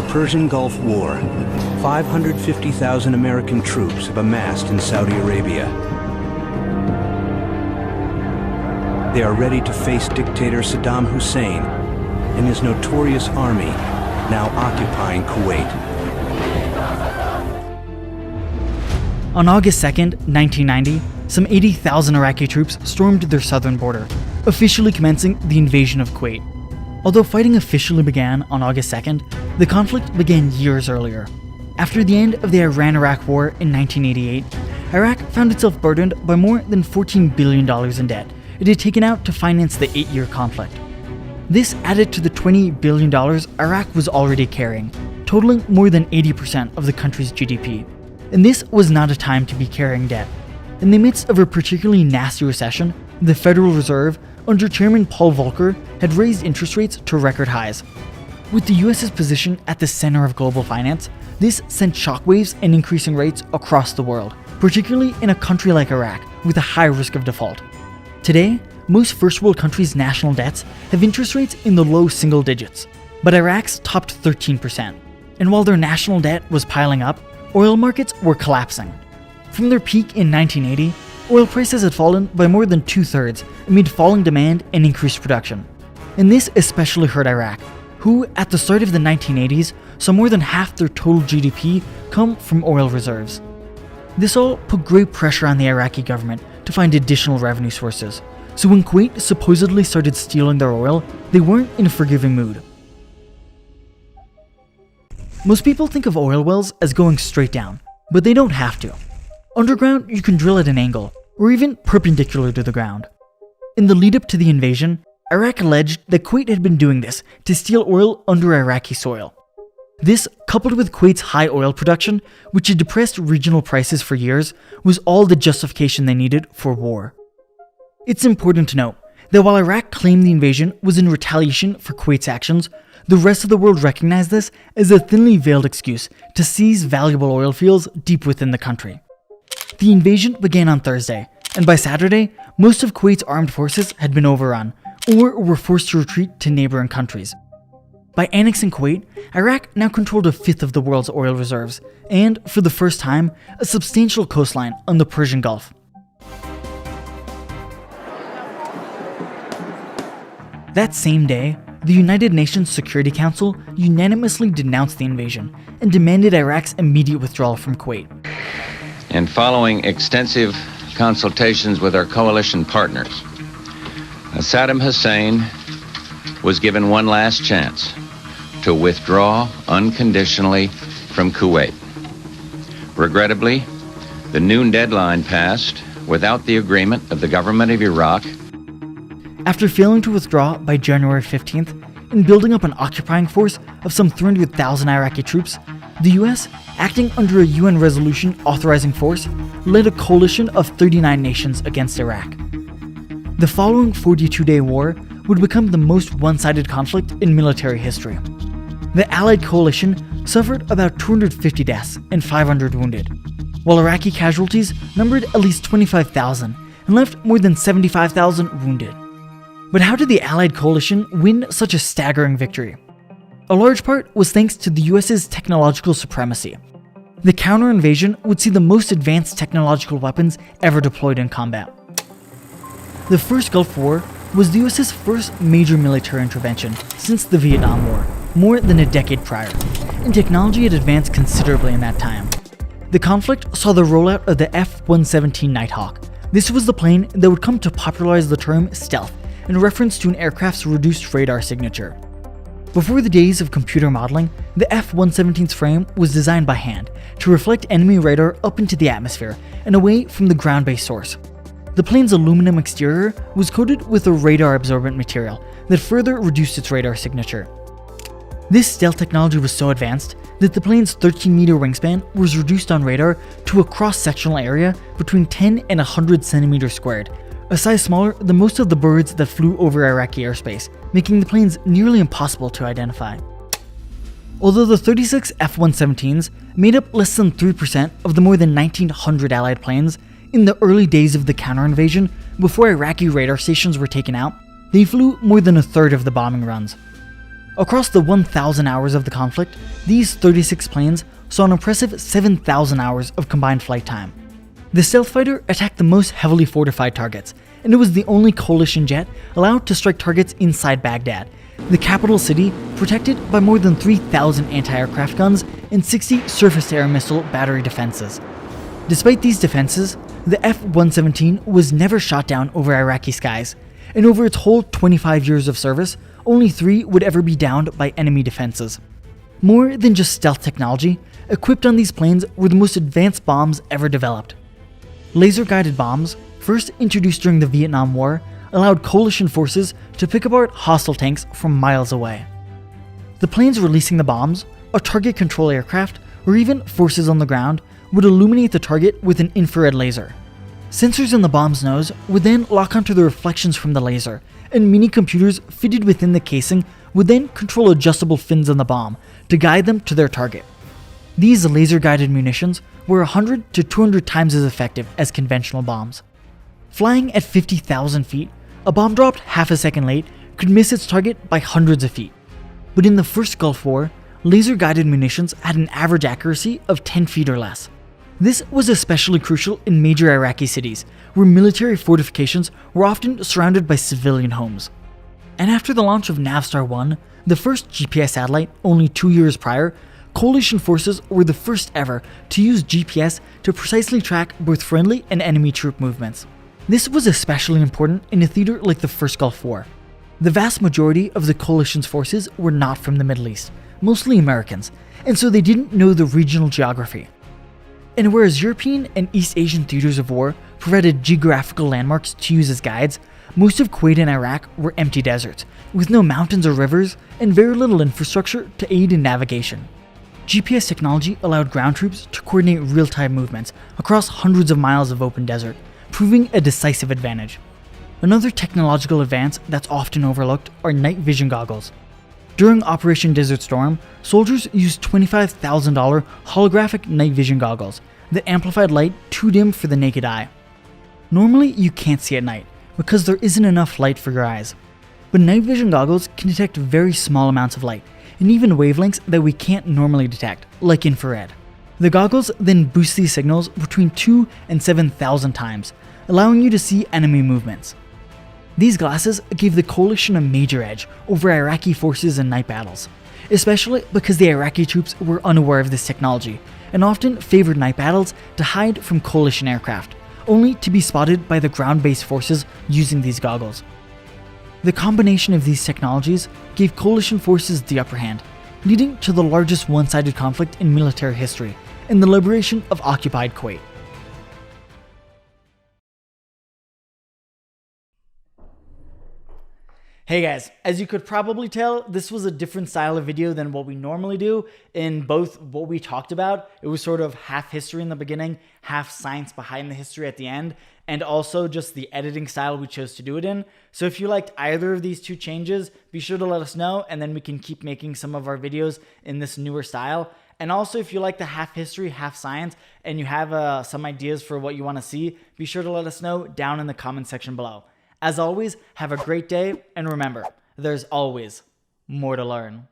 Persian Gulf War, 550,000 American troops have amassed in Saudi Arabia. They are ready to face dictator Saddam Hussein and his notorious army, now occupying Kuwait. On August 2nd, 1990, some 80,000 Iraqi troops stormed their southern border, officially commencing the invasion of Kuwait. Although fighting officially began on August 2nd, the conflict began years earlier. After the end of the Iran-Iraq War in 1988, Iraq found itself burdened by more than $14 billion in debt it had taken out to finance the 8-year conflict. This added to the $20 billion Iraq was already carrying, totaling more than 80% of the country's GDP. And this was not a time to be carrying debt. In the midst of a particularly nasty recession, the Federal Reserve, under Chairman Paul Volcker, had raised interest rates to record highs. With the US's position at the center of global finance, this sent shockwaves and increasing rates across the world, particularly in a country like Iraq with a high risk of default. Today, most first world countries' national debts have interest rates in the low single digits, but Iraq's topped 13%. And while their national debt was piling up, oil markets were collapsing. From their peak in 1980, oil prices had fallen by more than 2/3 amid falling demand and increased production. And this especially hurt Iraq, who at the start of the 1980s saw more than half their total GDP come from oil reserves. This all put great pressure on the Iraqi government to find additional revenue sources, so when Kuwait supposedly started stealing their oil, they weren't in a forgiving mood. Most people think of oil wells as going straight down, but they don't have to. Underground, you can drill at an angle, or even perpendicular to the ground. In the lead up to the invasion, Iraq alleged that Kuwait had been doing this to steal oil under Iraqi soil. This, coupled with Kuwait's high oil production, which had depressed regional prices for years, was all the justification they needed for war. It's important to note that while Iraq claimed the invasion was in retaliation for Kuwait's actions, the rest of the world recognized this as a thinly veiled excuse to seize valuable oil fields deep within the country. The invasion began on Thursday, and by Saturday, most of Kuwait's armed forces had been overrun, or were forced to retreat to neighboring countries. By annexing Kuwait, Iraq now controlled a fifth of the world's oil reserves, and, for the first time, a substantial coastline on the Persian Gulf. That same day, the United Nations Security Council unanimously denounced the invasion and demanded Iraq's immediate withdrawal from Kuwait. And following extensive consultations with our coalition partners, Saddam Hussein was given one last chance to withdraw unconditionally from Kuwait. Regrettably, the noon deadline passed without the agreement of the government of Iraq. After failing to withdraw by January 15th and building up an occupying force of some 300,000 Iraqi troops, the US, acting under a UN resolution authorizing force, led a coalition of 39 nations against Iraq. The following 42-day war would become the most one-sided conflict in military history. The Allied coalition suffered about 250 deaths and 500 wounded, while Iraqi casualties numbered at least 25,000 and left more than 75,000 wounded. But how did the Allied coalition win such a staggering victory? A large part was thanks to the US's technological supremacy. The counter-invasion would see the most advanced technological weapons ever deployed in combat. The first Gulf War was the US's first major military intervention since the Vietnam War, more than a decade prior, and technology had advanced considerably in that time. The conflict saw the rollout of the F-117 Nighthawk. This was the plane that would come to popularize the term stealth in reference to an aircraft's reduced radar signature. Before the days of computer modeling, the F-117's frame was designed by hand to reflect enemy radar up into the atmosphere and away from the ground-based source. The plane's aluminum exterior was coated with a radar-absorbent material that further reduced its radar signature. This stealth technology was so advanced that the plane's 13-meter wingspan was reduced on radar to a cross-sectional area between 10 and 100 centimeters squared, a size smaller than most of the birds that flew over Iraqi airspace, making the planes nearly impossible to identify. Although the 36 F-117s made up less than 3% of the more than 1,900 Allied planes, in the early days of the counter-invasion, before Iraqi radar stations were taken out, they flew more than a third of the bombing runs. Across the 1,000 hours of the conflict, these 36 planes saw an impressive 7,000 hours of combined flight time. The stealth fighter attacked the most heavily fortified targets, and it was the only coalition jet allowed to strike targets inside Baghdad, the capital city protected by more than 3,000 anti-aircraft guns and 60 surface-to-air missile battery defenses. Despite these defenses, the F-117 was never shot down over Iraqi skies, and over its whole 25 years of service, only 3 would ever be downed by enemy defenses. More than just stealth technology, equipped on these planes were the most advanced bombs ever developed. Laser-guided bombs, first introduced during the Vietnam War, allowed coalition forces to pick apart hostile tanks from miles away. The planes releasing the bombs, or target control aircraft, or even forces on the ground, would illuminate the target with an infrared laser. Sensors in the bomb's nose would then lock onto the reflections from the laser, and mini computers fitted within the casing would then control adjustable fins on the bomb to guide them to their target. These laser-guided munitions were 100 to 200 times as effective as conventional bombs. Flying at 50,000 feet, a bomb dropped half a second late could miss its target by hundreds of feet. But in the first Gulf War, laser-guided munitions had an average accuracy of 10 feet or less. This was especially crucial in major Iraqi cities, where military fortifications were often surrounded by civilian homes. And after the launch of Navstar-1, the first GPS satellite only 2 years prior, coalition forces were the first ever to use GPS to precisely track both friendly and enemy troop movements. This was especially important in a theater like the First Gulf War. The vast majority of the coalition's forces were not from the Middle East, mostly Americans, and so they didn't know the regional geography. And whereas European and East Asian theaters of war provided geographical landmarks to use as guides, most of Kuwait and Iraq were empty deserts, with no mountains or rivers and very little infrastructure to aid in navigation. GPS technology allowed ground troops to coordinate real-time movements across hundreds of miles of open desert, proving a decisive advantage. Another technological advance that's often overlooked are night vision goggles. During Operation Desert Storm, soldiers used $25,000 holographic night vision goggles that amplified light too dim for the naked eye. Normally, you can't see at night because there isn't enough light for your eyes. But night vision goggles can detect very small amounts of light, and even wavelengths that we can't normally detect, like infrared. The goggles then boost these signals between 2 and 7,000 times, allowing you to see enemy movements. These glasses gave the coalition a major edge over Iraqi forces in night battles, especially because the Iraqi troops were unaware of this technology and often favored night battles to hide from coalition aircraft, only to be spotted by the ground-based forces using these goggles. The combination of these technologies gave coalition forces the upper hand, leading to the largest one-sided conflict in military history and the liberation of occupied Kuwait. Hey guys, as you could probably tell, this was a different style of video than what we normally do. In both what we talked about, it was sort of half history in the beginning, half science behind the history at the end, and also just the editing style we chose to do it in. So if you liked either of these two changes, be sure to let us know, and then we can keep making some of our videos in this newer style. And also, if you like the half history, half science, and you have some ideas for what you want to see, be sure to let us know down in the comment section below. As always, have a great day, and remember, there's always more to learn.